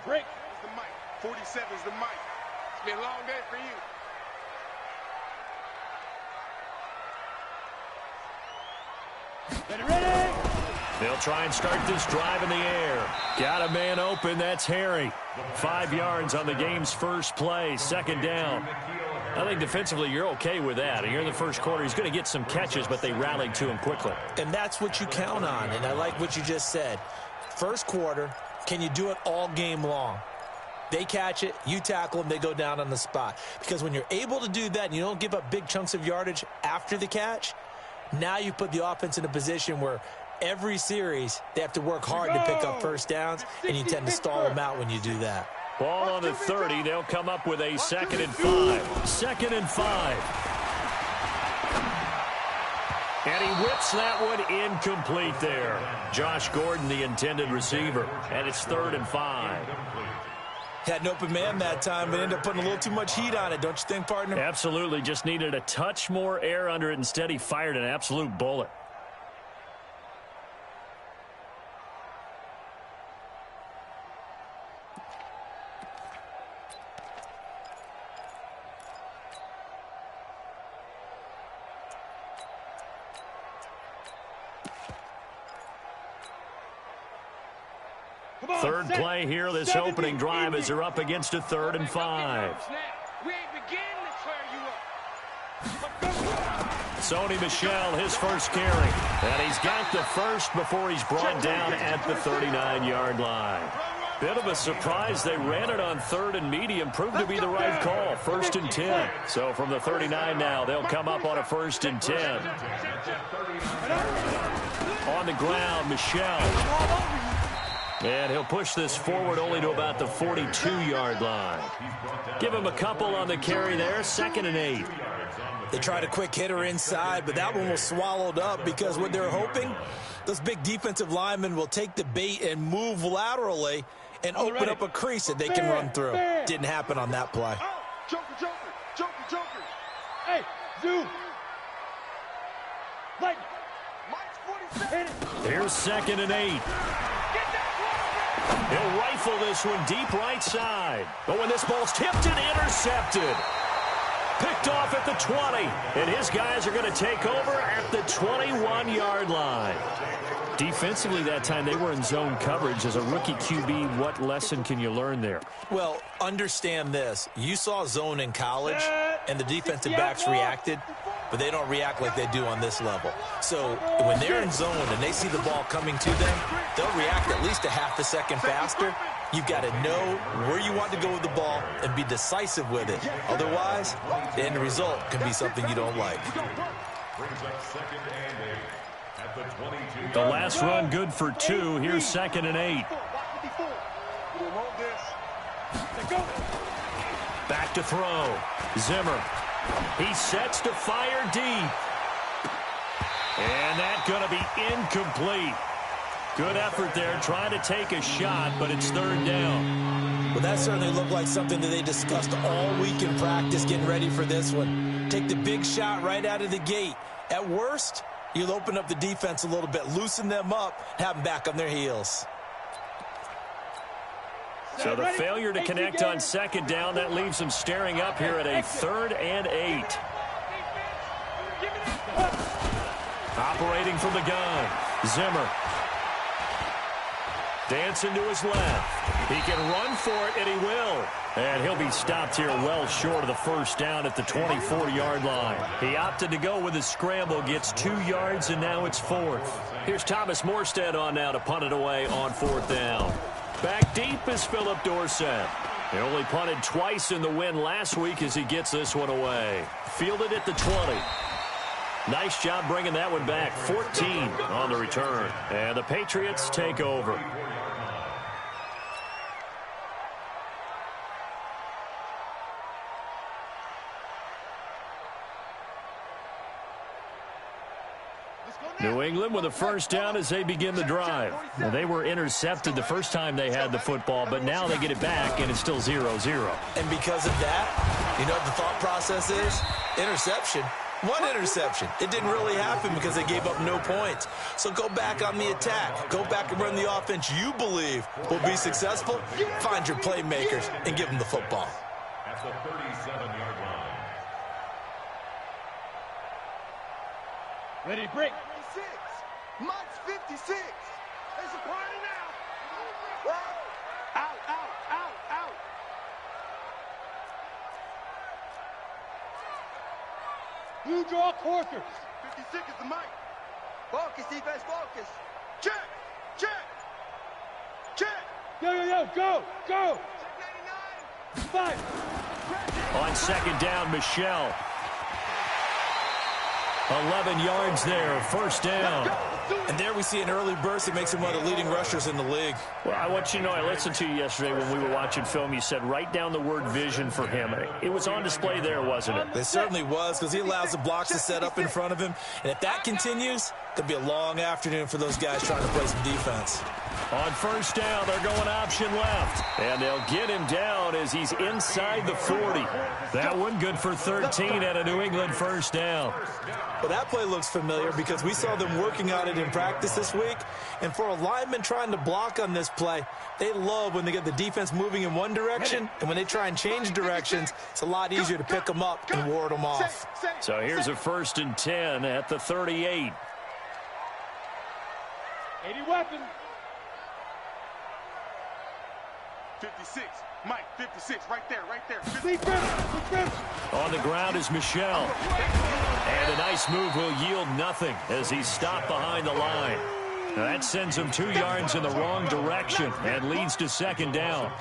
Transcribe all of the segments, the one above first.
Break. It's the mic. 47's the mic. It's been a long day for you. Ready? They'll try and start this drive in the air. Got a man open. That's Harry. 5 yards on the game's first play. Second down. I think defensively you're okay with that. Here in the first quarter, he's going to get some catches, but they rallied to him quickly. And that's what you count on, and I like what you just said. First quarter, can you do it all game long? They catch it, you tackle them, they go down on the spot. Because when you're able to do that and you don't give up big chunks of yardage after the catch, now you put the offense in a position where every series they have to work hard to pick up first downs, and you tend to stall them out when you do that. Ball on the 30. They'll come up with a 2nd and 5. 2nd and 5. And he whips that one incomplete there. Josh Gordon, the intended receiver. And it's 3rd and 5. Had an open man that time, but ended up putting a little too much heat on it, don't you think, partner? Absolutely. Just needed a touch more air under it. Instead, he fired an absolute bullet. Third play here, this opening drive, as they're up against a 3rd and 5. Sony Michel, his first carry. And he's got the first before he's brought down at the 39-yard line. Bit of a surprise. They ran it on 3rd and medium. Proved to be the right call. 1st and 10. So from the 39 now, they'll come up on a 1st and 10. On the ground, Michel. And he'll push this forward only to about the 42-yard line. Give him a couple on the carry there. 2nd and 8. They tried a quick hitter inside, but that one was swallowed up because what they're hoping, those big defensive linemen will take the bait and move laterally and open up a crease that they can run through. Didn't happen on that play. Joker, Joker, Joker, Joker. Hey, Zoo. Mike. Mike's 47. Here's 2nd and 8. He'll rifle this one deep right side. But when this ball's tipped and intercepted. Picked off at the 20. And his guys are going to take over at the 21-yard line. Defensively that time, they were in zone coverage. As a rookie QB, what lesson can you learn there? Well, understand this. You saw zone in college, and the defensive backs reacted, but they don't react like they do on this level. So when they're in zone and they see the ball coming to them, they'll react at least a half a second faster. You've got to know where you want to go with the ball and be decisive with it. Otherwise, the end result can be something you don't like. The last run good for 2. Here's 2nd and 8. Back to throw. Zimmer. He sets to fire deep. And that's going to be incomplete. Good effort there, trying to take a shot, but it's 3rd down. Well, that certainly looked like something that they discussed all week in practice, getting ready for this one. Take the big shot right out of the gate. At worst, you'll open up the defense a little bit, loosen them up, have them back on their heels. So the failure to connect on 2nd down, that leaves them staring up here at a 3rd and 8. Operating from the gun, Zimmer. Dancing to his left. He can run for it, and he will. And he'll be stopped here well short of the 1st down at the 24-yard line. He opted to go with his scramble, gets 2 yards, and now it's 4th. Here's Thomas Morstead on now to punt it away on 4th down. Back deep is Philip Dorsett. He only punted twice in the win last week as he gets this one away. Fielded at the 20. Nice job bringing that one back. 14 on the return. And the Patriots take over. New England with a 1st down as they begin the drive. Now, they were intercepted the first time they had the football, but now they get it back, and it's still 0-0. And because of that, you know what the thought process is? Interception. One interception. It didn't really happen because they gave up no points. So go back on the attack. Go back and run the offense you believe will be successful. Find your playmakers and give them the football. At the 37-yard line. Ready, break. 56. Mike's 56. There's a party now. Whoa. Out, out, out, out. Blue draw quarters. 56 is the Mike. Focus, defense, focus. Check, check, check. Yo, go, go. 699. 5. On second down, Michelle. 11 yards there, first down. And there we see an early burst that makes him one of the leading rushers in the league. Well, I want you to know, I listened to you yesterday when we were watching film. You said write down the word vision for him. It was on display there, wasn't it? It certainly was, because he allows the blocks to set up in front of him. And if that continues, it'll be a long afternoon for those guys trying to play some defense. On first down, they're going option left. And they'll get him down as he's inside the 40. That one good for 13 at a New England first down. Well, that play looks familiar because we saw them working on it in practice this week. And for a lineman trying to block on this play, they love when they get the defense moving in one direction. And when they try and change directions, it's a lot easier to pick them up and ward them off. So here's a 1st and 10 at the 38. 80 weapon. 56. Mike, 56. Right there, right there. On the ground is Michelle. And a nice move will yield nothing as he's stopped behind the line. Now that sends him 2 yards in the wrong direction and leads to second down.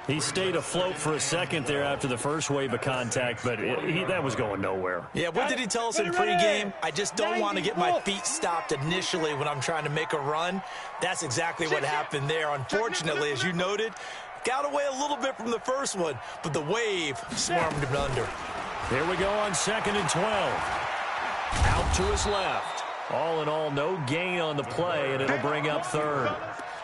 He stayed afloat for a second there after the first wave of contact, but that was going nowhere. Yeah, what did he tell us in pregame? I just don't want to get my feet stopped initially when I'm trying to make a run. That's exactly what happened there. Unfortunately, as you noted, got away a little bit from the first one, but the wave swarmed him under. Here we go on 2nd and 12. Out to his left. All in all, no gain on the play, and it'll bring up 3rd.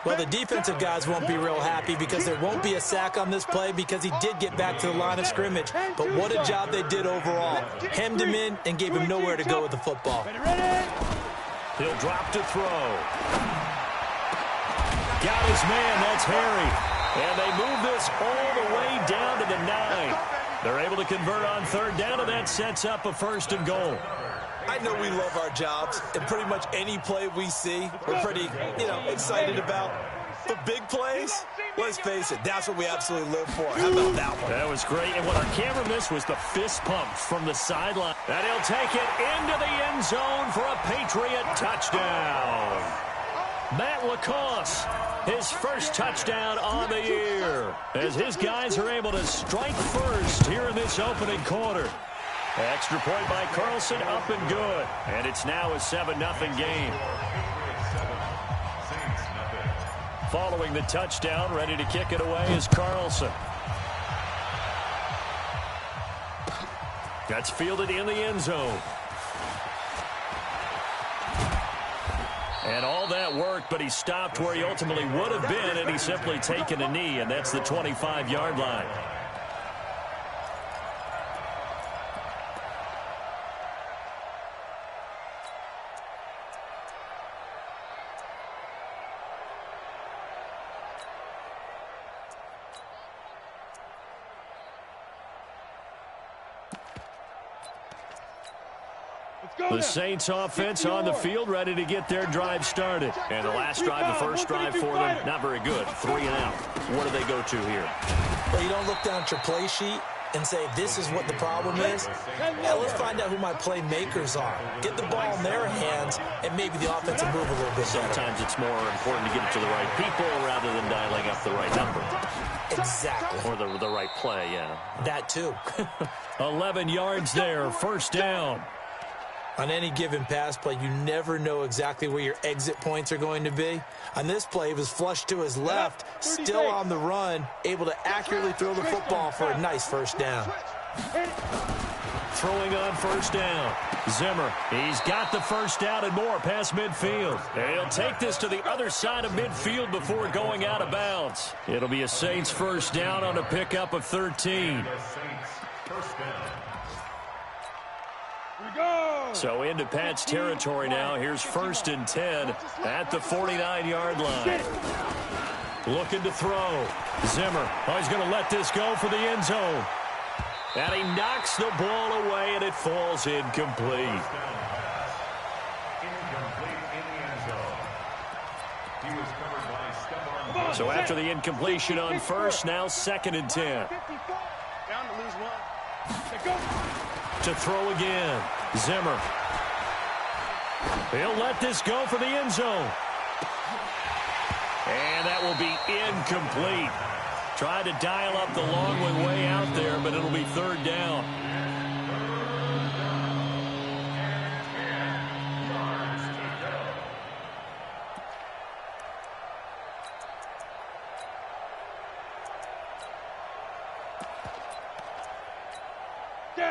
Well, the defensive guys won't be real happy because there won't be a sack on this play because he did get back to the line of scrimmage. But what a job they did overall. Hemmed him in and gave him nowhere to go with the football. He'll drop to throw. Got his man, that's Harry. And they move this all the way down to the 9. They're able to convert on 3rd down, and that sets up a 1st and goal. I know we love our jobs, and pretty much any play we see, we're pretty, excited about. But big plays, let's face it, that's what we absolutely live for. How about that one? That was great, and what our camera missed was the fist pump from the sideline. And he'll take it into the end zone for a Patriot touchdown. Matt Lacoste, his first touchdown on the year, as his guys are able to strike first here in this opening quarter. Extra point by Carlson, up and good. And it's now a 7-0 game. Following the touchdown, ready to kick it away is Carlson. That's fielded in the end zone. And all that worked, but he stopped where he ultimately would have been, and he's simply taken a knee, and that's the 25-yard line. The Saints offense on the field, ready to get their drive started. And the last drive, the first drive for them, not very good. 3 and out. What do they go to here? Well, you don't look down at your play sheet and say, this is what the problem is. Now let's find out who my playmakers are. Get the ball in their hands, and maybe the offense will move a little bit better. Sometimes it's more important to get it to the right people rather than dialing up the right number. Exactly. Or the right play, yeah. That too. 11 yards there, first down. On any given pass play, you never know exactly where your exit points are going to be. On this play, he was flushed to his left, still on the run, able to accurately throw the football for a nice first down. Throwing on first down. Zimmer, he's got the first down and more past midfield. He'll take this to the other side of midfield before going out of bounds. It'll be a Saints first down on a pickup of 13. So into Pat's territory now. Here's 1st and 10 at the 49-yard line. Looking to throw. Zimmer. Oh, he's going to let this go for the end zone. And he knocks the ball away, and it falls incomplete. So after the incompletion on first, now 2nd and 10. Down to lose one. To throw again. Zimmer. He'll let this go for the end zone. And that will be incomplete. Tried to dial up the long one way out there, but it'll be 3rd down.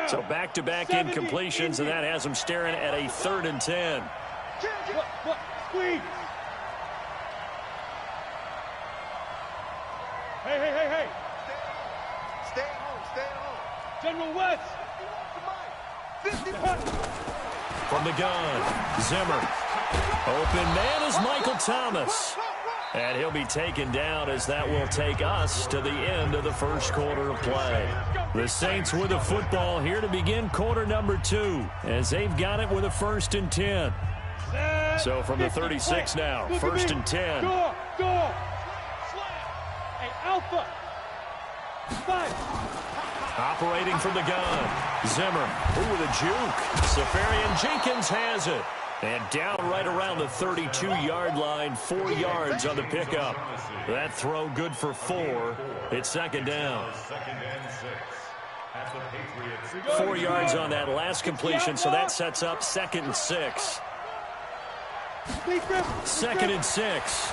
So back-to-back incompletions, and that has them staring at a 3rd and 10. Squeeze. Hey. Stay at home. General West. 50 From the gun, Zimmer. Open man is Michael Thomas. And he'll be taken down as that will take us to the end of the first quarter of play. The Saints with the football here to begin quarter number 2 as they've got it with a 1st and 10. So from the 36 now, 1st and 10. Door. Hey, Alpha. 5. Operating from the gun, Zimmer. Ooh, with a juke. Safarian Jenkins has it. And down right around the 32-yard line, 4 yards on the pickup. That throw good for 4. It's 2nd down. 4 yards on that last completion, so that sets up 2nd and 6. 2nd and 6.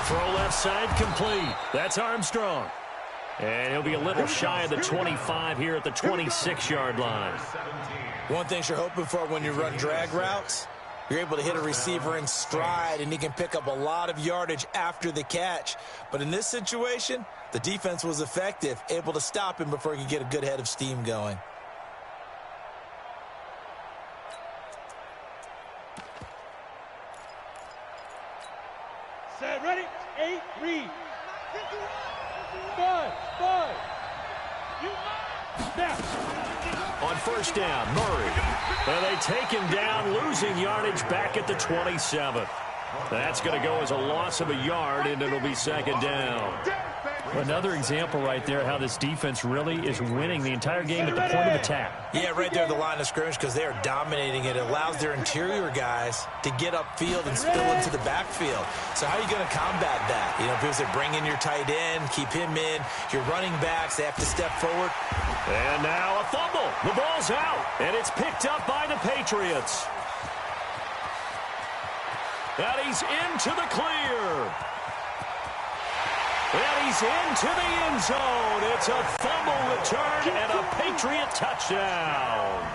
Throw left side complete. That's Armstrong. And he'll be a little shy of the 25 here at the 26-yard line. One thing you're hoping for when you run drag routes, you're able to hit a receiver in stride, and he can pick up a lot of yardage after the catch. But in this situation, the defense was effective, able to stop him before he could get a good head of steam going. Set, ready? 8, read. 5. Snap. On 1st down, Murray. And they take him down, losing yardage back at the 27. That's going to go as a loss of a yard, and it'll be 2nd down. Another example right there how this defense really is winning the entire game at the point of attack. Yeah, right there at the line of scrimmage because they are dominating it. It allows their interior guys to get upfield and spill into the backfield. So how are you going to combat that? You know, if it was to bring in your tight end, keep him in, your running backs, they have to step forward. And now a fumble. The ball's out, and it's picked up by the Patriots. And he's into the clear. And he's into the end zone. It's a fumble return and a Patriot touchdown.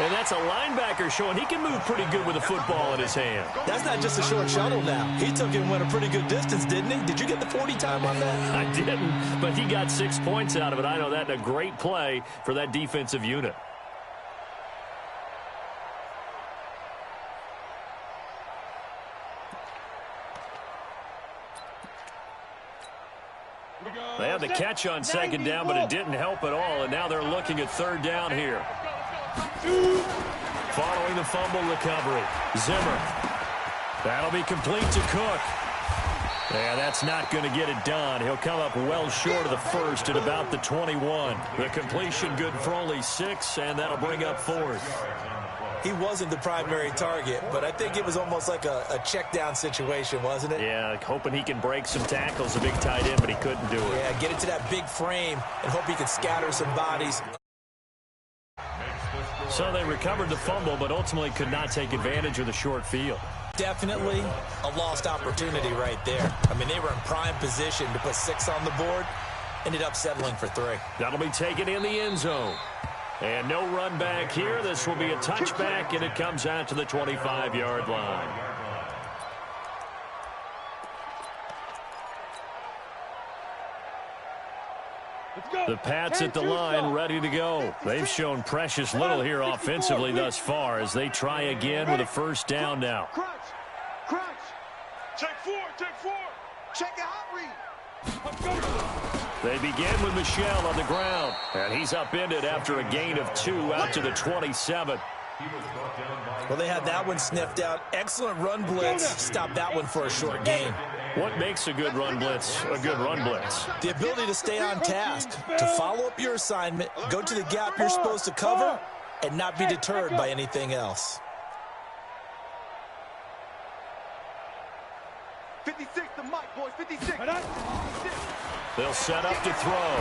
And that's a linebacker showing he can move pretty good with a football in his hand. That's not just a short shuttle now. He took it and went a pretty good distance, didn't he? Did you get the 40 time on that? I didn't, but he got 6 points out of it. I know that, and a great play for that defensive unit. They had the catch on 2nd down, but it didn't help at all, and now they're looking at 3rd down here. Following the fumble recovery, Zimmer. That'll be complete to Cook. Yeah, that's not going to get it done. He'll come up well short of the 1st at about the 21. The completion good for only 6, and that'll bring up 4th. He wasn't the primary target, but I think it was almost like a check down situation, wasn't it? Yeah, hoping he can break some tackles, a big tight end, but he couldn't do it. Yeah, get it to that big frame and hope he can scatter some bodies. So they recovered the fumble, but ultimately could not take advantage of the short field. Definitely a lost opportunity right there. I mean, they were in prime position to put 6 on the board, ended up settling for 3. That'll be taken in the end zone. And no run back here. This will be a touchback, and it comes out to the 25-yard line. The Pats at the line, ready to go. They've shown precious little here offensively thus far as they try again with a first down now. Crunch. Check four. Check a hot read. They begin with Michel on the ground, and he's upended after a gain of 2 out to the 27. Well, they had that one sniffed out. Excellent run blitz. Stop that one for a short gain. What makes a good run blitz a good run blitz? The ability to stay on task, to follow up your assignment, go to the gap you're supposed to cover, and not be deterred by anything else. 56 the mic, boys. 56. They'll set up to throw.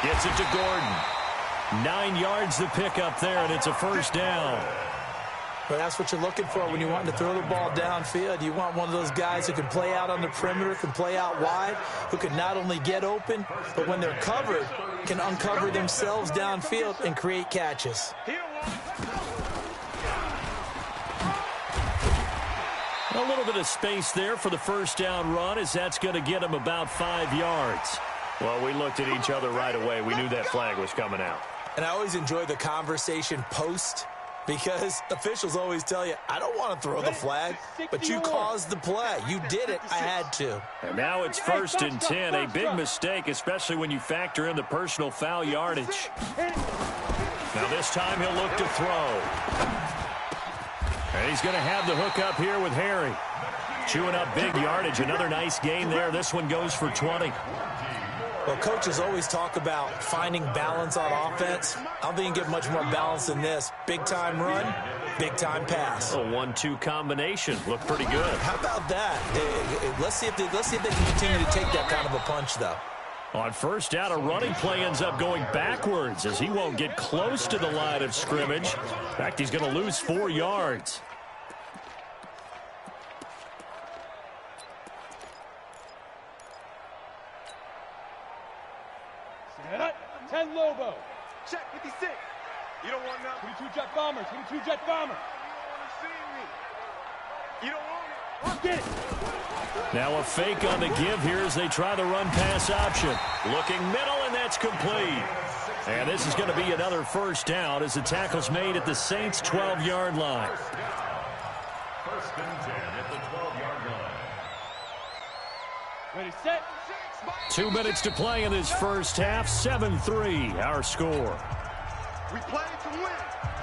Gets it to Gordon. 9 yards to pick up there, and it's a first down. But that's what you're looking for when you want to throw the ball downfield. You want one of those guys who can play out on the perimeter, can play out wide, who can not only get open, but when they're covered, can uncover themselves downfield and create catches. A little bit of space there for the first down run, as that's going to get him about 5 yards. Well, we looked at each other right away. We knew that flag was coming out. And I always enjoy the conversation post, because officials always tell you, I don't want to throw the flag, but you caused the play. You did it. I had to. And now it's 1st and 10. A big mistake, especially when you factor in the personal foul yardage. Now this time he'll look to throw. And he's going to have the hook up here with Harry. Chewing up big yardage. Another nice gain there. This one goes for 20. Well, coaches always talk about finding balance on offense. I don't think you can get much more balance than this. Big-time run, big-time pass. A 1-2 combination. Looked pretty good. How about that? Let's see if they can continue to take that kind of a punch, though. On first down, a running play ends up going backwards as he won't get close to the line of scrimmage. In fact, he's going to lose 4 yards. Set up. 10 Lobo. Check 56. You don't want nothing. 22 Jet Bomber. 22 Jet Bomber. You don't want it. Get it. Now a fake on the give here as they try the run-pass option. Looking middle, and that's complete. And this is going to be another first down as the tackle's made at the Saints' 12-yard line. 1st and 10 at the 12-yard line. Ready, set. 2 minutes to play in this first half. 7-3, our score. We play to win.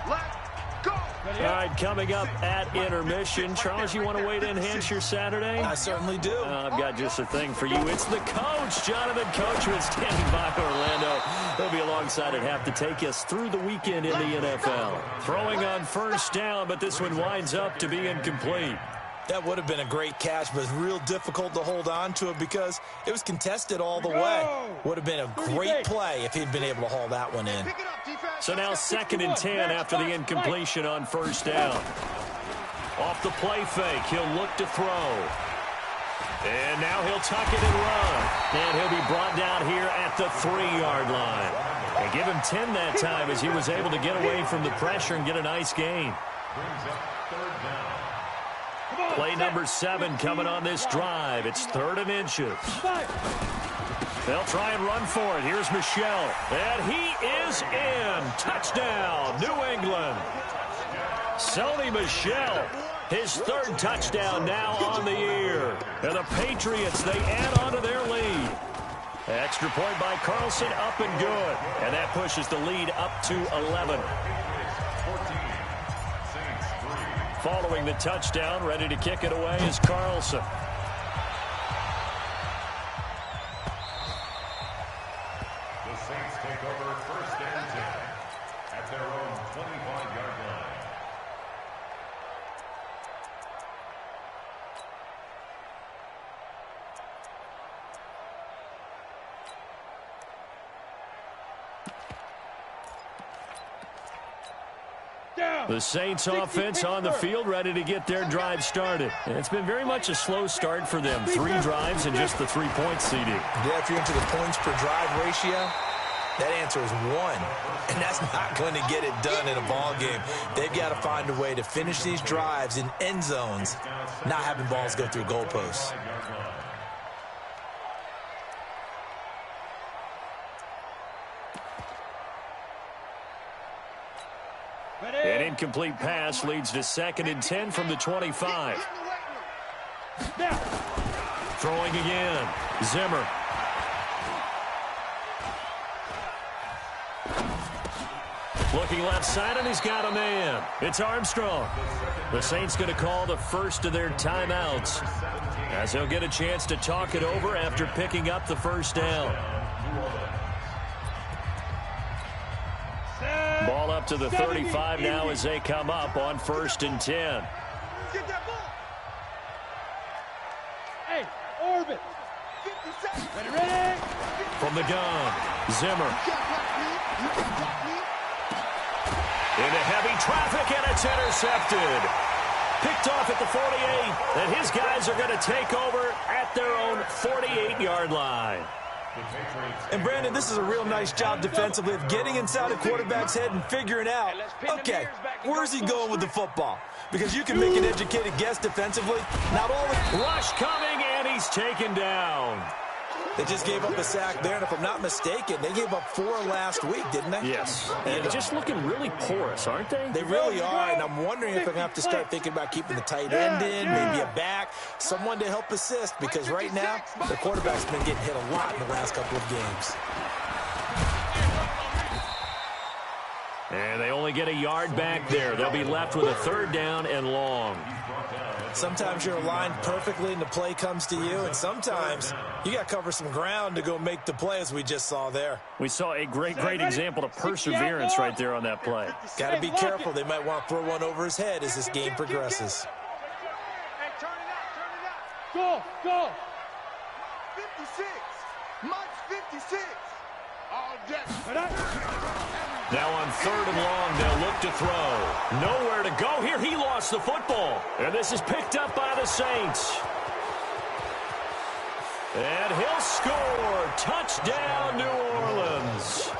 Let's go. All right, coming up at intermission. Charles, you want to weigh to enhance your Saturday? I certainly do. I've got just a thing for you. It's the coach, Jonathan Coachman, standing by Orlando. He'll be alongside at half to take us through the weekend in the NFL. Throwing on first down, but this one winds up to be incomplete. That would have been a great catch, but it's real difficult to hold on to it because it was contested all the way. Would have been a great play if he'd been able to haul that one in. So now 2nd and 10 after the incompletion on first down. Off the play fake, he'll look to throw. And now he'll tuck it and run. And he'll be brought down here at the 3-yard line. And give him 10 that time as he was able to get away from the pressure and get a nice gain. Play number 7 coming on this drive. It's 3rd and inches. They'll try and run for it. Here's Michel. And he is in. Touchdown, New England. Sony Michel, his 3rd touchdown now on the year. And the Patriots, they add on to their lead. Extra point by Carlson, up and good. And that pushes the lead up to 11. Following the touchdown, ready to kick it away is Carlson. The Saints take over 1st and 10 at their own 25-yard line. The Saints offense on the field, ready to get their drive started. And it's been very much a slow start for them. 3 drives and just the 3-point CD. Yeah, if you're into the points per drive ratio, that answer is 1. And that's not going to get it done in a ball game. They've got to find a way to finish these drives in end zones, not having balls go through goalposts. An incomplete pass leads to 2nd and 10 from the 25. Throwing again. Zimmer. Looking left side, and he's got a man. It's Armstrong. The Saints going to call the first of their timeouts, as he'll get a chance to talk it over after picking up the first down. Ball up to the 35 now as they come up on 1st and 10. Hey, orbit. Ready. From the gun, Zimmer. Into heavy traffic, and it's intercepted. Picked off at the 48, and his guys are going to take over at their own 48-yard line. And, Brandon, this is a real nice job defensively of getting inside a quarterback's head and figuring out, okay, where's he going with the football? Because you can make an educated guess defensively. Not only rush coming, and he's taken down. They just gave up a sack there, and if I'm not mistaken, they gave up 4 last week, didn't they? Yes. And just looking really porous, aren't they? They really are, and I'm wondering if they're going to have to start thinking about keeping the tight end in, maybe a back, someone to help assist, because right now, the quarterback's been getting hit a lot in the last couple of games. And they only get a yard back there. They'll be left with a 3rd down and long. Sometimes you're aligned perfectly and the play comes to you, and sometimes you got to cover some ground to go make the play, as we just saw there. We saw a great example of perseverance right there on that play. Got to be careful. They might want to throw one over his head as this game progresses. Hey, turn it out. Go. 56. Mike's 56. All day. Now on 3rd and long, they'll look to throw. Nowhere to go here. He lost the football. And this is picked up by the Saints. And he'll score. Touchdown, New Orleans.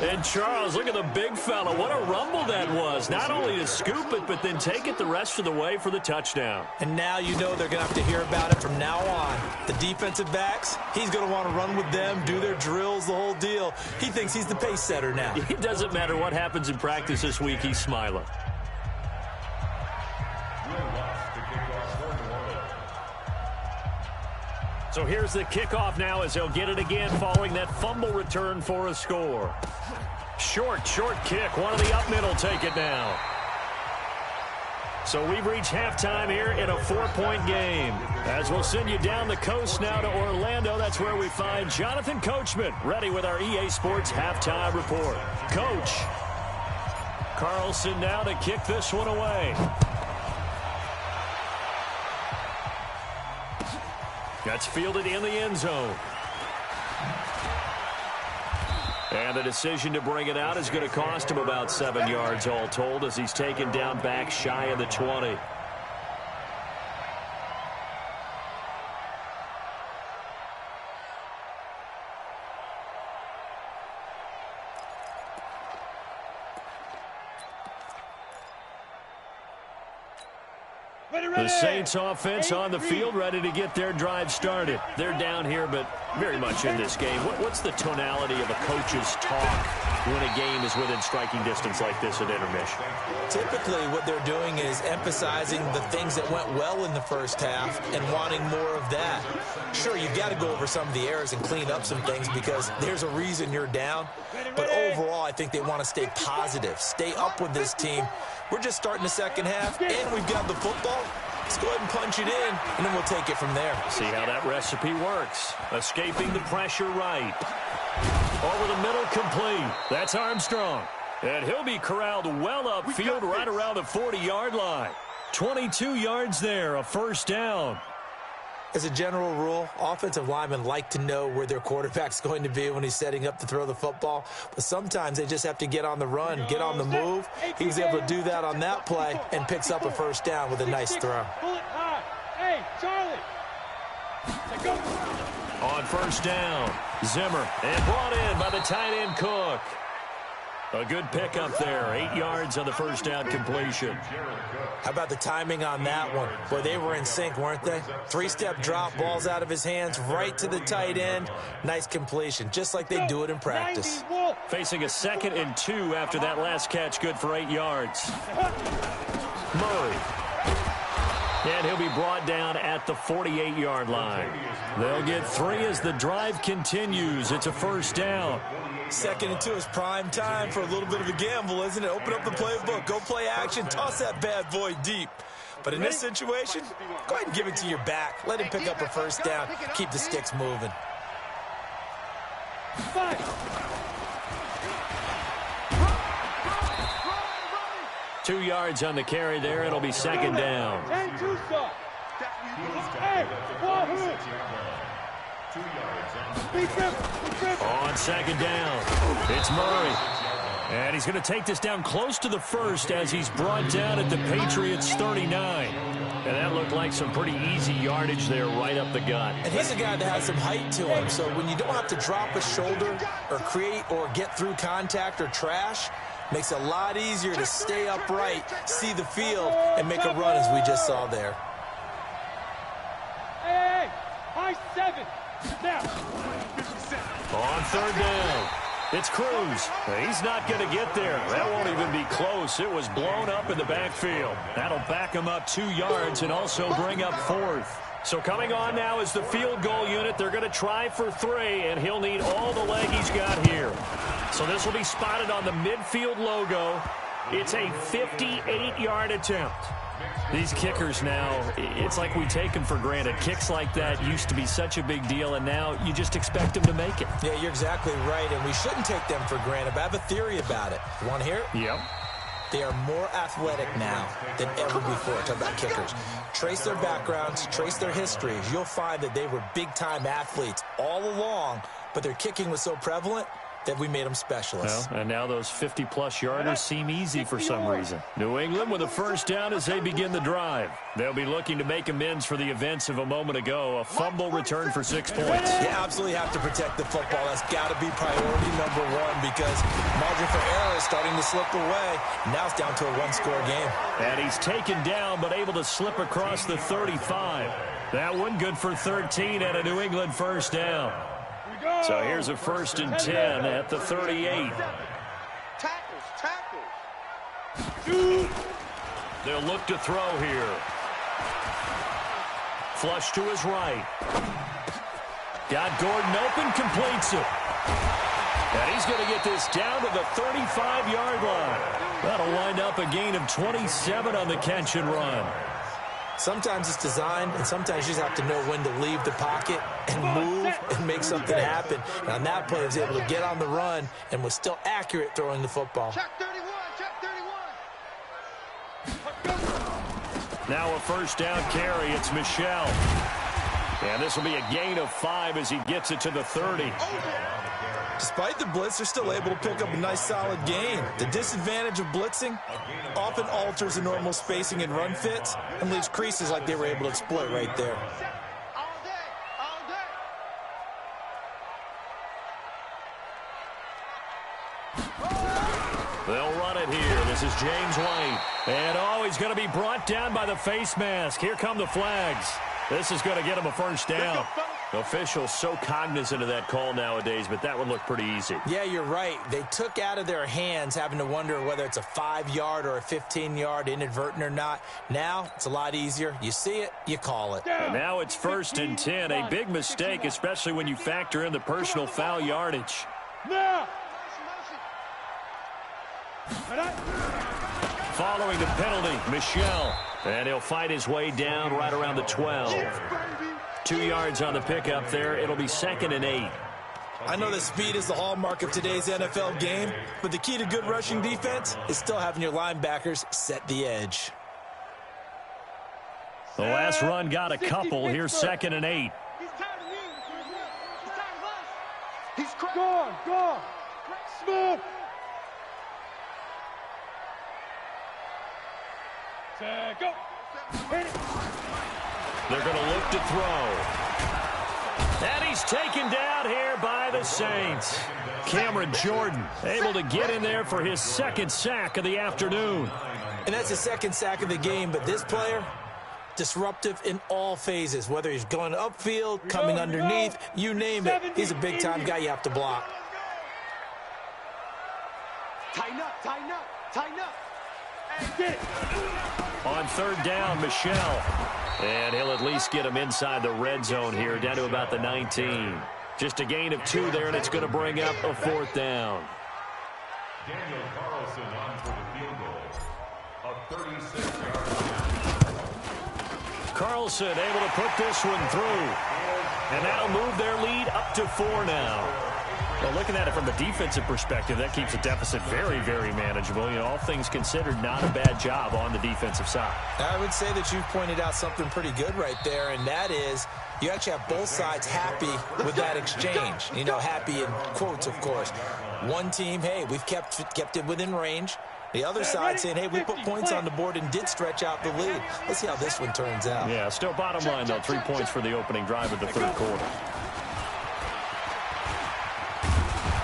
And Charles, look at the big fella. What a rumble that was. Not only to scoop it, but then take it the rest of the way for the touchdown. And now you know they're going to have to hear about it from now on. The defensive backs, he's going to want to run with them, do their drills, the whole deal. He thinks he's the pace setter now. It doesn't matter what happens in practice this week. He's smiling. So here's the kickoff now as they'll get it again following that fumble return for a score. Short kick. One of the up middle take it now. So we've reached halftime here in a 4-point game. As we'll send you down the coast now to Orlando, that's where we find Jonathan Coachman ready with our EA Sports halftime report. Coach. Carlson now to kick this one away. That's fielded in the end zone. And the decision to bring it out is going to cost him about 7 yards all told as he's taken down back shy of the 20. The Saints offense on the field, ready to get their drive started. They're down here, but very much in this game. What's the tonality of a coach's talk when a game is within striking distance like this at intermission? Typically, what they're doing is emphasizing the things that went well in the first half and wanting more of that. Sure, you've got to go over some of the errors and clean up some things because there's a reason you're down. But overall, I think they want to stay positive, stay up with this team. We're just starting the second half, and we've got the football. Let's go ahead and punch it in, and then we'll take it from there. See how that recipe works. Escaping the pressure right. Over the middle, complete. That's Armstrong. And he'll be corralled well upfield right around the 40-yard line. 22 yards there, a first down. As a general rule, offensive linemen like to know where their quarterback's going to be when he's setting up to throw the football. But sometimes they just have to get on the run, get on the move. He was able to do that on that play and picks up a first down with a nice throw. Hey, Charlie. On first down, Zimmer, and brought in by the tight end Cook. A good pickup there. 8 yards on the first down completion. How about the timing on that one? Boy, they were in sync, weren't they? 3-step drop, balls out of his hands, right to the tight end. Nice completion, just like they do it in practice. Facing a 2nd and 2 after that last catch, good for 8 yards. Murray. And he'll be brought down at the 48-yard line. They'll get 3 as the drive continues. It's a first down. 2nd and 2 is prime time for a little bit of a gamble, isn't it? Open up the playbook, go play action, toss that bad boy deep. But in this situation, go ahead and give it to your back. Let him pick up a first down. Keep the sticks moving. 2 yards on the carry there. It'll be 2nd down. On 2nd down, it's Murray. And he's going to take this down close to the 1st as he's brought down at the Patriots' 39. And that looked like some pretty easy yardage there right up the gut. And he's a guy that has some height to him, so when you don't have to drop a shoulder or create or get through contact or trash, makes it a lot easier to stay upright, see the field, and make a run as we just saw there. Hey, high 7. Now. On 3rd down, it's Cruz. He's not going to get there. That won't even be close. It was blown up in the backfield. That'll back him up 2 yards and also bring up 4th. So coming on now is the field goal unit. They're going to try for 3, and he'll need all the leg he's got here. So this will be spotted on the midfield logo. It's a 58-yard attempt. These kickers now, it's like we take them for granted. Kicks like that used to be such a big deal, and now you just expect them to make it. Yeah, you're exactly right, and we shouldn't take them for granted, but I have a theory about it. You want to hear it? Yep. They are more athletic now than ever before. Talk about kickers. Trace their backgrounds, trace their histories. You'll find that they were big-time athletes all along, but their kicking was so prevalent that we made them specialists. Well, and now those 50-plus yarders seem easy for some reason. New England with a first down as they begin the drive. They'll be looking to make amends for the events of a moment ago. A fumble return for 6 points. You absolutely have to protect the football. That's got to be priority number 1 because margin for error is starting to slip away. Now it's down to a 1-score game. And he's taken down but able to slip across the 35. That one good for 13 and a New England first down. So here's a 1st and 10 at the 38. Tackles. They'll look to throw here. Flush to his right. Got Gordon open, completes it. And he's going to get this down to the 35-yard line. That'll wind up a gain of 27 on the catch and run. Sometimes it's designed, and sometimes you just have to know when to leave the pocket and move and make something happen. And on that play, he was able to get on the run and was still accurate throwing the football. Check 31. Now a first down carry. It's Michel. And this will be a gain of 5 as he gets it to the 30. Despite the blitz, they're still able to pick up a nice, solid gain. The disadvantage of blitzing often alters the normal spacing and run fits and leaves creases like they were able to exploit right there. All day. They'll run it here. This is James White. And, he's going to be brought down by the face mask. Here come the flags. This is going to get him a first down. Officials so cognizant of that call nowadays, but that would look pretty easy. Yeah, you're right. They took out of their hands having to wonder whether it's a 5-yard or a 15-yard, inadvertent or not. Now, it's a lot easier. You see it, you call it. And now it's 1st and 10. A big mistake, especially when you factor in the personal foul yardage. Now. Following the penalty, Michel. And he'll fight his way down right around the 12. 2 yards on the pickup there. It'll be 2nd and 8. I know that speed is the hallmark of today's NFL game, but the key to good rushing defense is still having your linebackers set the edge. The last run got a couple. Here's 2nd and 8. He's tired of me. He's tired of us. He's Gone. Smooth. Go. Hit it. They're going to look to throw. And he's taken down here by the Saints. Cameron Jordan able to get in there for his second sack of the afternoon. And that's his second sack of the game, but this player, disruptive in all phases, whether he's going upfield, coming underneath, you name it. He's a big-time guy you have to block. Tighten up, tighten up, tighten up. Hey, get it. On third down, Michelle. And he'll at least get him inside the red zone here, down to about the 19. Just a gain of 2 there, and it's going to bring up a fourth down. Daniel Carlson on for the field goal. A 36-yard line. Carlson able to put this one through. And that'll move their lead up to 4 now. Well, looking at it from the defensive perspective, that keeps the deficit very, very manageable. You know, all things considered, not a bad job on the defensive side. I would say that you've pointed out something pretty good right there, and that is you actually have both sides happy with that exchange. You know, happy in quotes, of course. One team, hey, we've kept it within range. The other side saying, hey, we put points on the board and did stretch out the lead. Let's see how this one turns out. Yeah, still bottom line, though, 3 points for the opening drive of the third quarter.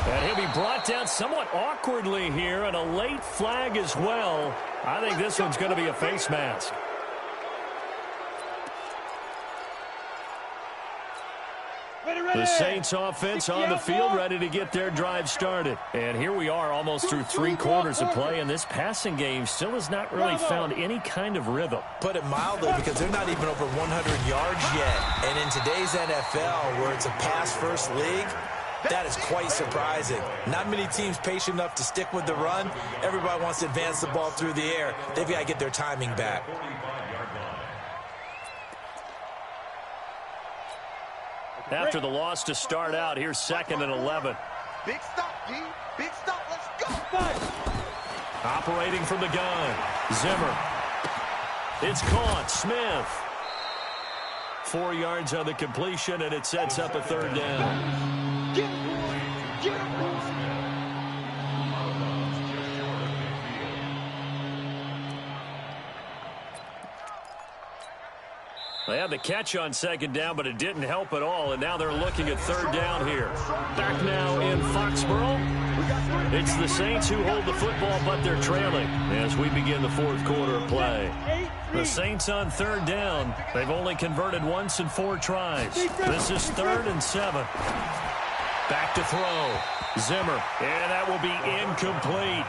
And he'll be brought down somewhat awkwardly here, and a late flag as well. I think this one's going to be a face mask. The Saints offense on the field, ready to get their drive started. And here we are almost through 3 quarters of play, and this passing game still has not really found any kind of rhythm. Put it mildly, because they're not even over 100 yards yet. And in today's NFL, where it's a pass-first league, that is quite surprising. Not many teams patient enough to stick with the run. Everybody wants to advance the ball through the air. They've got to get their timing back. After the loss to start out, here's 2nd and 11. Big stop, D. Big stop. Let's go. Operating from the gun. Zimmer. It's caught. Smith. 4 yards on the completion, and it sets up a third down. Get him. Get him. They had the catch on 2nd down, but it didn't help at all, and now they're looking at 3rd down here. Back now in Foxborough. It's the Saints who hold the football, but they're trailing as we begin the 4th quarter of play. The Saints on 3rd down. They've only converted once in 4 tries. This is 3rd and 7. Back to throw. Zimmer, and that will be incomplete.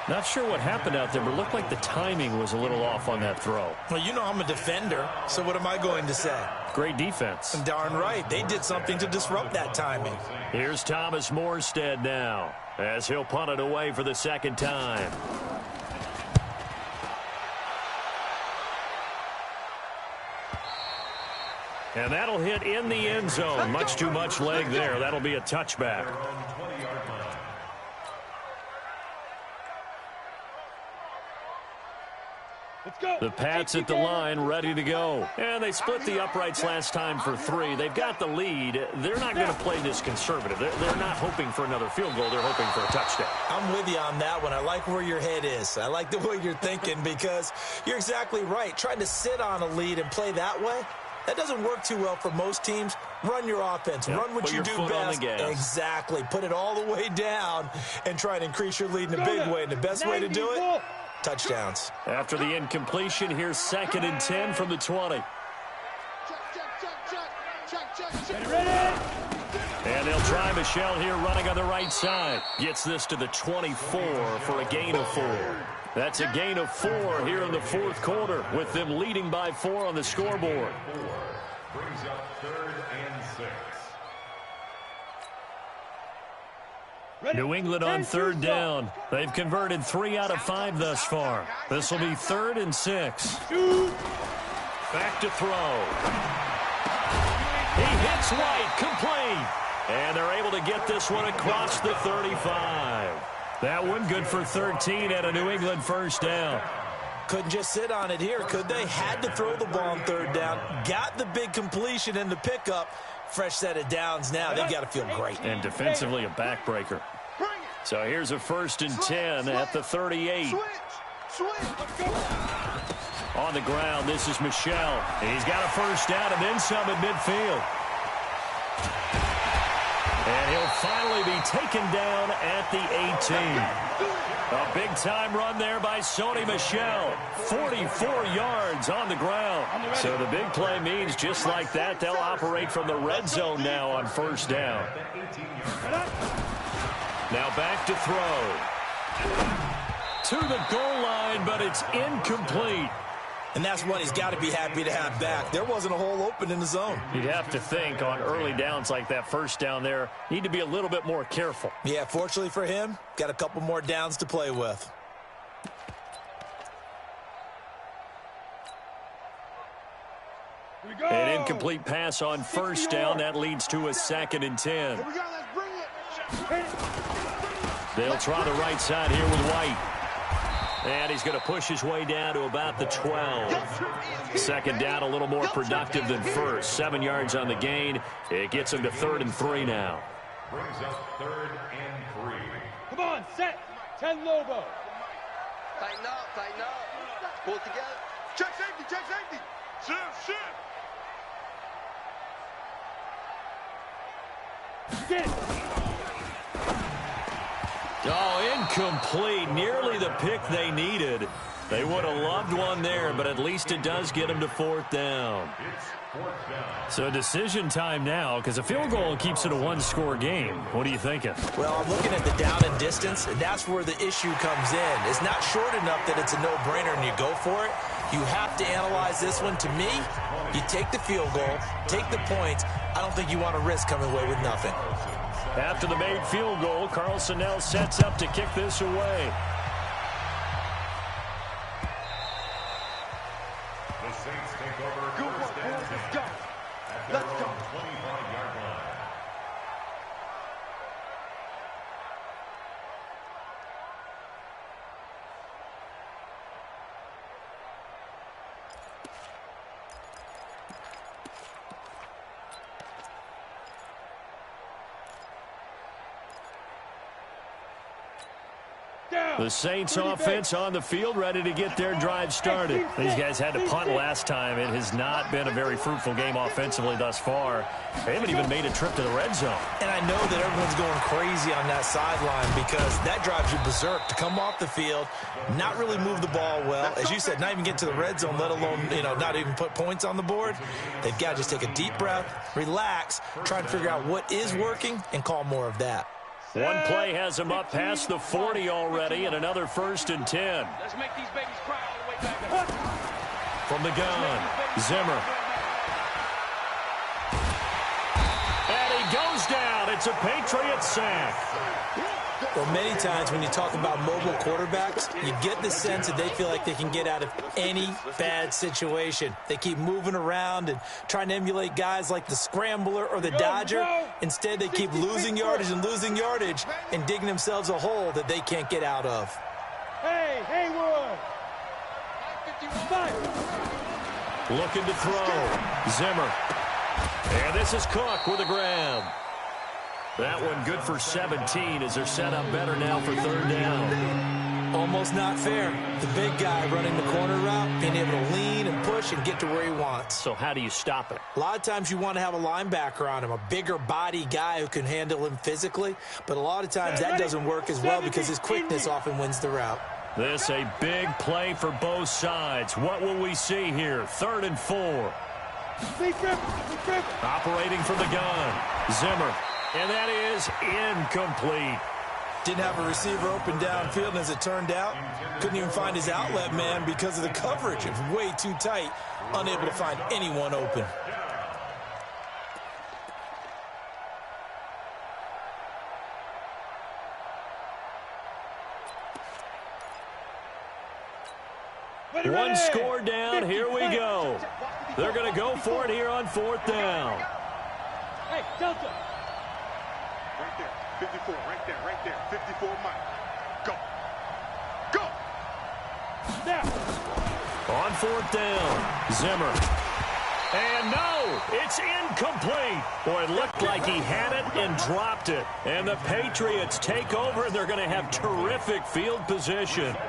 Not sure what happened out there, but it looked like the timing was a little off on that throw. Well, you know I'm a defender, so what am I going to say? Great defense. Darn right. They did something to disrupt that timing. Here's Thomas Morstead now, as he'll punt it away for the 2nd time. And that'll hit in the end zone. Much too much leg there. That'll be a touchback. The Pats at the line, ready to go. And they split the uprights last time for 3. They've got the lead. They're not going to play this conservative. They're not hoping for another field goal. They're hoping for a touchdown. I'm with you on that one. I like where your head is. I like the way you're thinking, because you're exactly right. Trying to sit on a lead and play that way, that doesn't work too well for most teams. Run your offense. Yep. Run what you do best. Exactly. Put it all the way down and try and increase your lead in a big way. And the best way to do it, touchdowns. After the incompletion, here's 2nd and 10 from the 20. And they'll try Michelle here running on the right side. Gets this to the 24 for a gain of 4. That's a gain of 4 here in the 4th quarter, with them leading by 4 on the scoreboard. Brings up 3rd and 6. New England on 3rd down. They've converted 3 out of 5 thus far. This will be 3rd and 6. Back to throw. He hits White, complete. And they're able to get this one across the 35. That one good for 13 at a New England 1st down. Couldn't just sit on it here, could they? Had to throw the ball on 3rd down. Got the big completion in the pickup. Fresh set of downs now. They've got to feel great. And defensively a backbreaker. So here's a 1st and 10 at the 38. On the ground, this is Michelle. He's got a 1st down and then some at midfield. And he'll finally be taken down at the 18. A big-time run there by Sony Michel. 44 yards on the ground. So the big play means just like that, they'll operate from the red zone now on first down. Now back to throw. To the goal line, but it's incomplete. And that's what he's got to be happy to have back. There wasn't a hole open in the zone. You'd have to think on early downs like that first down there, need to be a little bit more careful. Yeah, fortunately for him, got a couple more downs to play with. An incomplete pass on first down. That leads to a 2nd and 10. Here we go, let's bring it. They'll try the right side here with White. And he's going to push his way down to about the 12. 2nd down, a little more productive than first. 7 yards on the gain. It gets him to 3rd and 3 now. Brings up 3rd and 3. Come on, set. 10 Lobo. Tighten up, tighten up. Pull it together. Check safety, check safety. Shift. Get it. Oh, incomplete. Nearly the pick they needed. They would have loved one there, but at least it does get them to 4th down. It's 4th down. So decision time now, because a field goal keeps it a one-score game. What are you thinking? Well, I'm looking at the down and distance, and that's where the issue comes in. It's not short enough that it's a no-brainer and you go for it. You have to analyze this one. To me, you take the field goal, take the points. I don't think you want to risk coming away with nothing. After the made field goal, Carlson now sets up to kick this away. The Saints take over Good work, 1st and boys. 10. Let's go. At their Let's go. own 25-yard line. The Saints offense on the field, ready to get their drive started. These guys had to punt last time. It has not been a very fruitful game offensively thus far. They haven't even made a trip to the red zone. And I know that everyone's going crazy on that sideline because that drives you berserk to come off the field, not really move the ball well. As you said, not even get to the red zone, let alone, not even put points on the board. They've got to just take a deep breath, relax, try and figure out what is working and call more of that. One play has him up past the 40 already, and another 1st and 10. Let's make these babies cry all the way back. From the gun, Zimmer. And he goes down. It's a Patriot sack. Well, many times when you talk about mobile quarterbacks, you get the sense that they feel like they can get out of any bad situation. They keep moving around and trying to emulate guys like the Scrambler or the Dodger. Instead, they keep losing yardage and digging themselves a hole that they can't get out of. Hey, Haywood. Looking to throw. Zimmer. And this is Cook with a grab. That one good for 17 as they're set up better now for 3rd down. Almost not fair. The big guy running the corner route, being able to lean and push and get to where he wants. So how do you stop it? A lot of times you want to have a linebacker on him, a bigger body guy who can handle him physically. But a lot of times that doesn't work as well because his quickness often wins the route. This a big play for both sides. What will we see here? 3rd and 4. Operating from the gun. Zimmer. And that is incomplete. Didn't have a receiver open downfield, and as it turned out, couldn't even find his outlet man because of the coverage. It was way too tight, unable to find anyone open. One score down. Here we go. They're going to go for it here on 4th down. Hey, Delta. Right there. 54. Right there. 54 Mike. Go. Go. Now. On 4th down. Zimmer. And no, it's incomplete. Boy, it looked like he had it and dropped it. And the Patriots take over, and they're going to have terrific field position. Here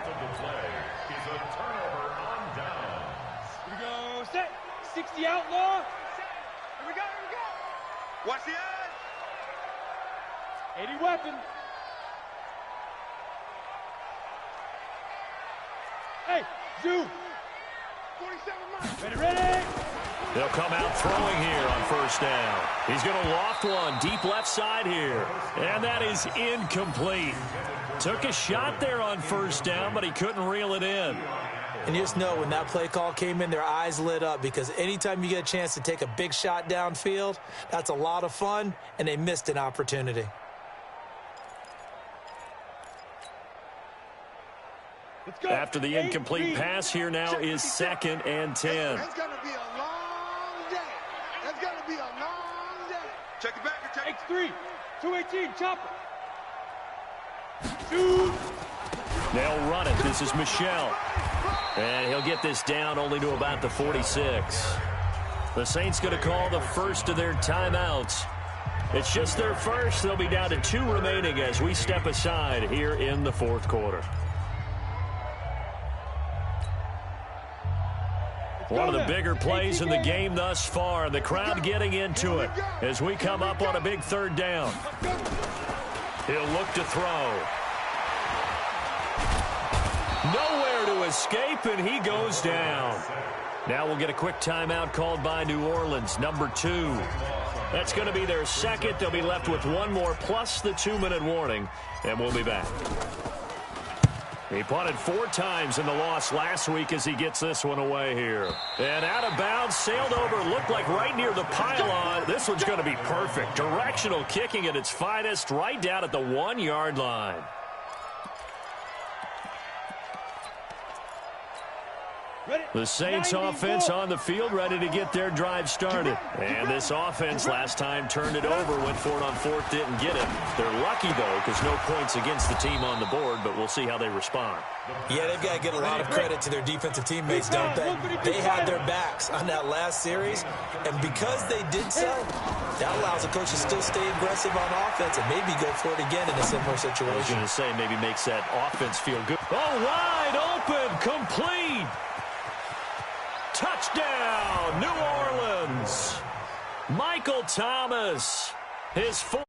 we go. Set. 60 outlaw. Here we go. Watch the edge. 80 weapon. Hey, zoom. 47 miles. Ready. They'll come out throwing here on first down. He's going to loft one deep left side here. And that is incomplete. Took a shot there on first down, but he couldn't reel it in. And you just know when that play call came in, their eyes lit up, because anytime you get a chance to take a big shot downfield, that's a lot of fun, and they missed an opportunity. Let's go. After the incomplete pass, here now is 2nd and 10. It's going to be a long day. It's going to be a long day. Check it back. Check X3, 218, chopper. Shoot. They'll run it. This is Michelle. And he'll get this down only to about the 46. The Saints going to call the first of their timeouts. It's just their first. They'll be down to 2 remaining as we step aside here in the 4th quarter. One of the bigger plays in the game thus far. The crowd getting into it as we come up on a big 3rd down. He'll look to throw. Nowhere to escape, and he goes down. Now we'll get a quick timeout called by New Orleans, number 2. That's going to be their second. They'll be left with one more plus the 2-minute warning, and we'll be back. He punted 4 times in the loss last week as he gets this one away here. And out of bounds, sailed over, looked like right near the pylon. This one's going to be perfect. Directional kicking at its finest, right down at the 1-yard line. The Saints offense on the field, ready to get their drive started. And this offense last time turned it over, went for it on 4th, didn't get it. They're lucky, though, because no points against the team on the board, but we'll see how they respond. Yeah, they've got to get a lot of credit to their defensive teammates, don't they? They had their backs on that last series, and because they did so, that allows the coach to still stay aggressive on offense and maybe go for it again in a similar situation. I was going to say, maybe makes that offense feel good. Oh, wide open, complete. Touchdown, New Orleans. Michael Thomas, his 4th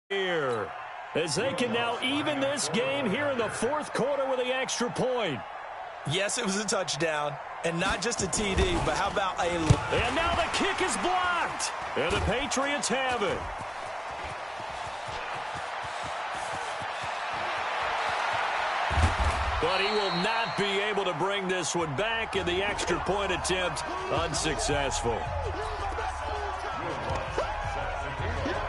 here, as they can now even this game here in the 4th quarter with the extra point. Yes, it was a touchdown, and not just a TD, but how about a... And now the kick is blocked, and the Patriots have it. But he will not be able to bring this one back, and the extra point attempt unsuccessful.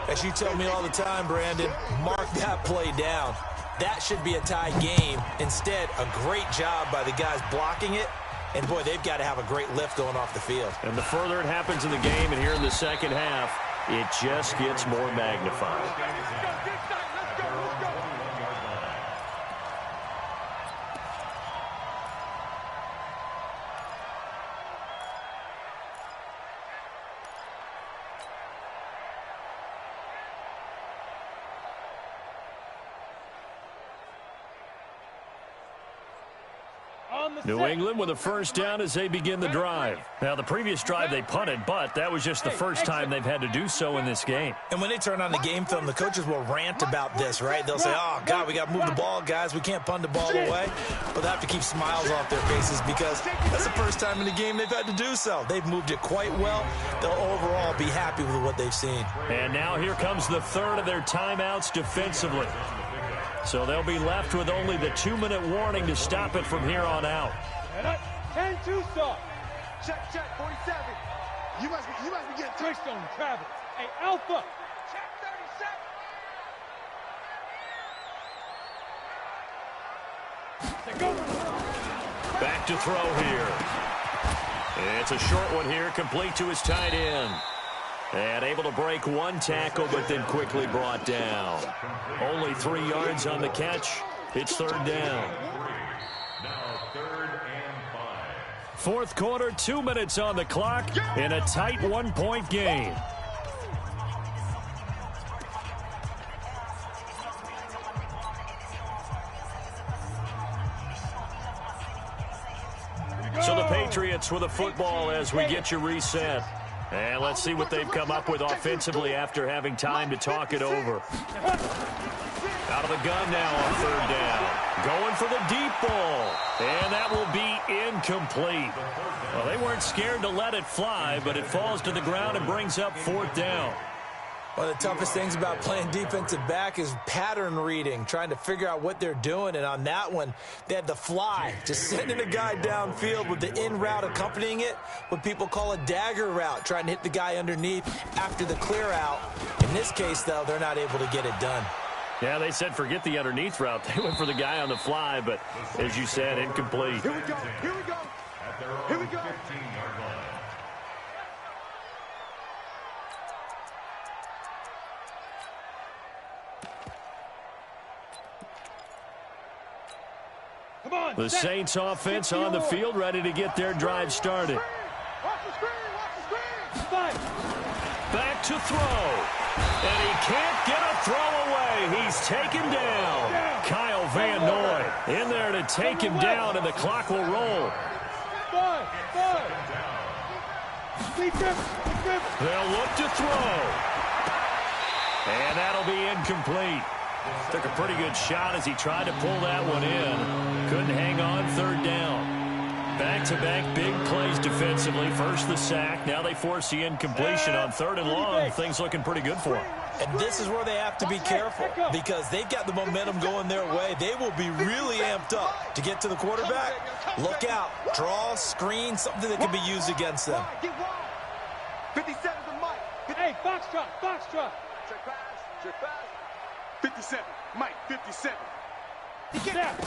As you tell me all the time, Brandon, mark that play down. That should be a tie game. Instead, a great job by the guys blocking it. And, boy, they've got to have a great lift going off the field. And the further it happens in the game, and here in the second half, it just gets more magnified. New England with a first down as they begin the drive. Now, the previous drive they punted, but that was just the first time they've had to do so in this game. And when they turn on the game film, the coaches will rant about this, right? They'll say, oh, God, we got to move the ball, guys. We can't punt the ball away. But they have to keep smiles off their faces because that's the first time in the game they've had to do so. They've moved it quite well. They'll overall be happy with what they've seen. And now here comes the 3rd of their timeouts defensively. So they'll be left with only the 2-minute warning to stop it from here on out. 10-2 stop. Check, 47. You must be getting Twist on Travis. Hey, Alpha. Check 37. Go. Back to throw here. It's a short one here, complete to his tight end. And able to break one tackle, but then quickly brought down. Only 3 yards on the catch. It's 3rd down. Now 3rd and 5. 4th quarter, 2 minutes on the clock in a tight 1-point game. So the Patriots with a football as we get you reset. And let's see what they've come up with offensively after having time to talk it over. Out of the gun now on third down. Going for the deep ball. And that will be incomplete. Well, they weren't scared to let it fly, but it falls to the ground and brings up fourth down. One of the toughest things about playing defensive back is pattern reading, trying to figure out what they're doing. And on that one, they had the fly, just sending a guy downfield with the in route accompanying it, what people call a dagger route, trying to hit the guy underneath after the clear out. In this case, though, they're not able to get it done. Yeah, they said forget the underneath route. They went for the guy on the fly, but as you said, incomplete. Here we go. Here we go. Here we go. 15-yard line. Come on. The Saints offense on the field, ready to get their drive started. Watch the screen. Watch the screen. Fight. Back to throw. And he can't get a throw away. He's taken down. Kyle Van Noy in there to take him down, and the clock will roll. 5. Defense. They'll look to throw. And that'll be incomplete. Took a pretty good shot as he tried to pull that one in. Couldn't hang on third down. Back-to-back big plays defensively. First the sack. Now they force the incompletion on third and long. Things looking pretty good for them. And this is where they have to be careful because they've got the momentum going their way. They will be really amped up to get to the quarterback. Look out. Draw, screen, something that can be used against them. Get wide. 57 to Mike. Hey, foxtrot. Check pass. Check pass. 57. Mike, 57. Snap.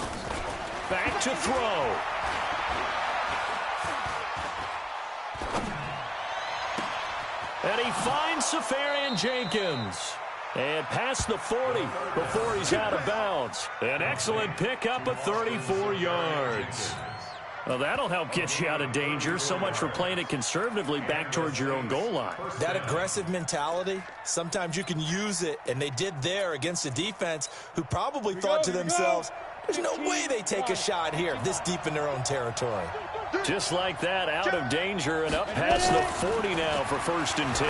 Back to throw. And he finds Safarian Jenkins. And past the 40 before he's out of bounds. An excellent pickup of 34 yards. Well, that'll help get you out of danger. So much for playing it conservatively back towards your own goal line. That aggressive mentality, sometimes you can use it, and they did there against a defense who probably thought to themselves, there's no way they take a shot here this deep in their own territory. Just like that, out of danger and up past the 40 now for 1st and 10.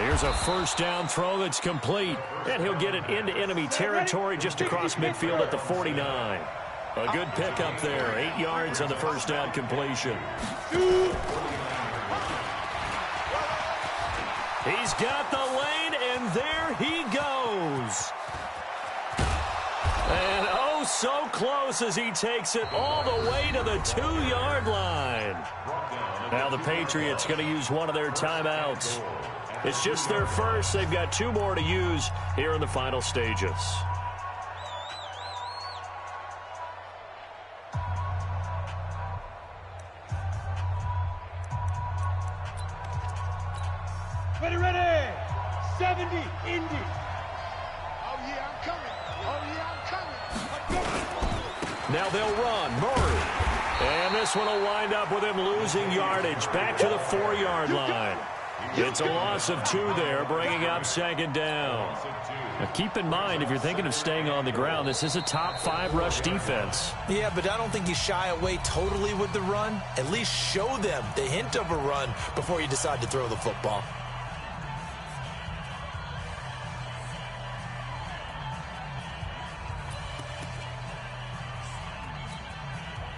Here's a first down throw that's complete. And he'll get it into enemy territory just across midfield at the 49. A good pickup there. 8 yards on the first down completion. He's got the lane, and there he goes. And oh, so close as he takes it all the way to the 2-yard line. Now the Patriots going to use one of their timeouts. It's just their first. They've got 2 more to use here in the final stages. Ready. 70, Indy. Oh, yeah, I'm coming. Now they'll run. Murray. And this one will wind up with him losing yardage back to the 4-yard line. It's a loss of 2 there, bringing up 2nd down. Now keep in mind, if you're thinking of staying on the ground, this is a top 5 rush defense. Yeah, but I don't think you shy away totally with the run. At least show them the hint of a run before you decide to throw the football.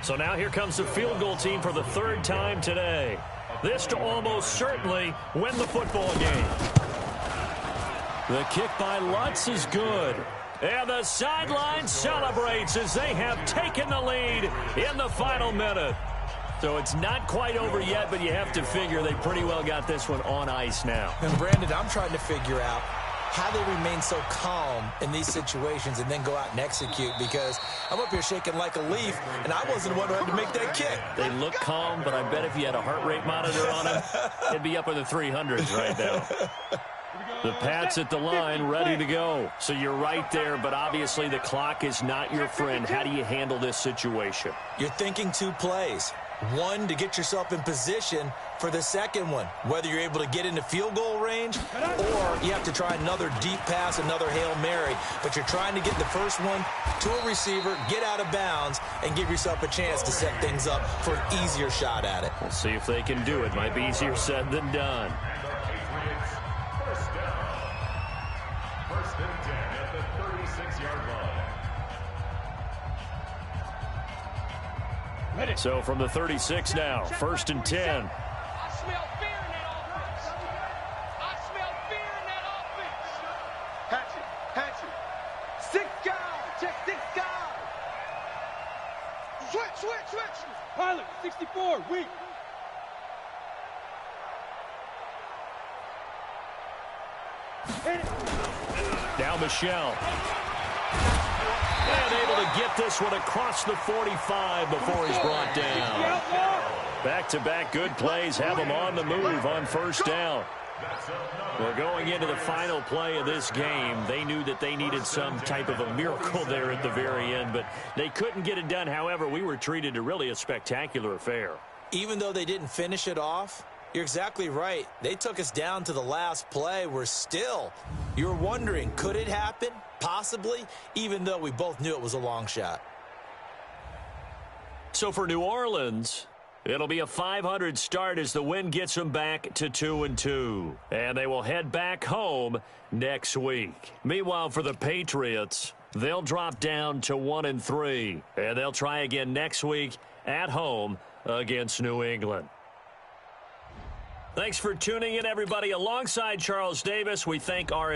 So now here comes the field goal team for the 3rd time today. This to almost certainly win the football game. The kick by Lutz is good. And the sideline celebrates as they have taken the lead in the final minute. So it's not quite over yet, but you have to figure they pretty well got this one on ice now. And Brandon, I'm trying to figure out how they remain so calm in these situations and then go out and execute, because I'm up here shaking like a leaf, and I wasn't the one who had to make that kick. They look calm, but I bet if you had a heart rate monitor on him, it'd be up in the 300s right now. The Pats at the line, ready to go. So you're right there, but obviously the clock is not your friend. How do you handle this situation? You're thinking 2 plays. 1 to get yourself in position, for the second one, whether you're able to get into field goal range or you have to try another deep pass, another Hail Mary. But you're trying to get the first one to a receiver, get out of bounds, and give yourself a chance to set things up for an easier shot at it. We'll see if they can do it. Might be easier said than done. First and 10 at the 36-yard line. So from the 36 now, first and 10. I smell fear in that offense. I smell fear in that offense. Hatchet. 6 guys. Check 6 guys. Switch. Pilot, 64, weak. Hit it. Now Michelle. And able to get this one across the 45 before he's brought down. Back-to-back good plays have him on the move on first down. Well, going into the final play of this game, they knew that they needed some type of a miracle there at the very end, but they couldn't get it done. However, we were treated to really a spectacular affair. Even though they didn't finish it off, you're exactly right. They took us down to the last play. You're wondering, could it happen? Possibly, even though we both knew it was a long shot. So for New Orleans, it'll be a .500 start as the win gets them back to 2-2. And they will head back home next week. Meanwhile, for the Patriots, they'll drop down to 1-3. And they'll try again next week at home against New England. Thanks for tuning in, everybody. Alongside Charles Davis, we thank our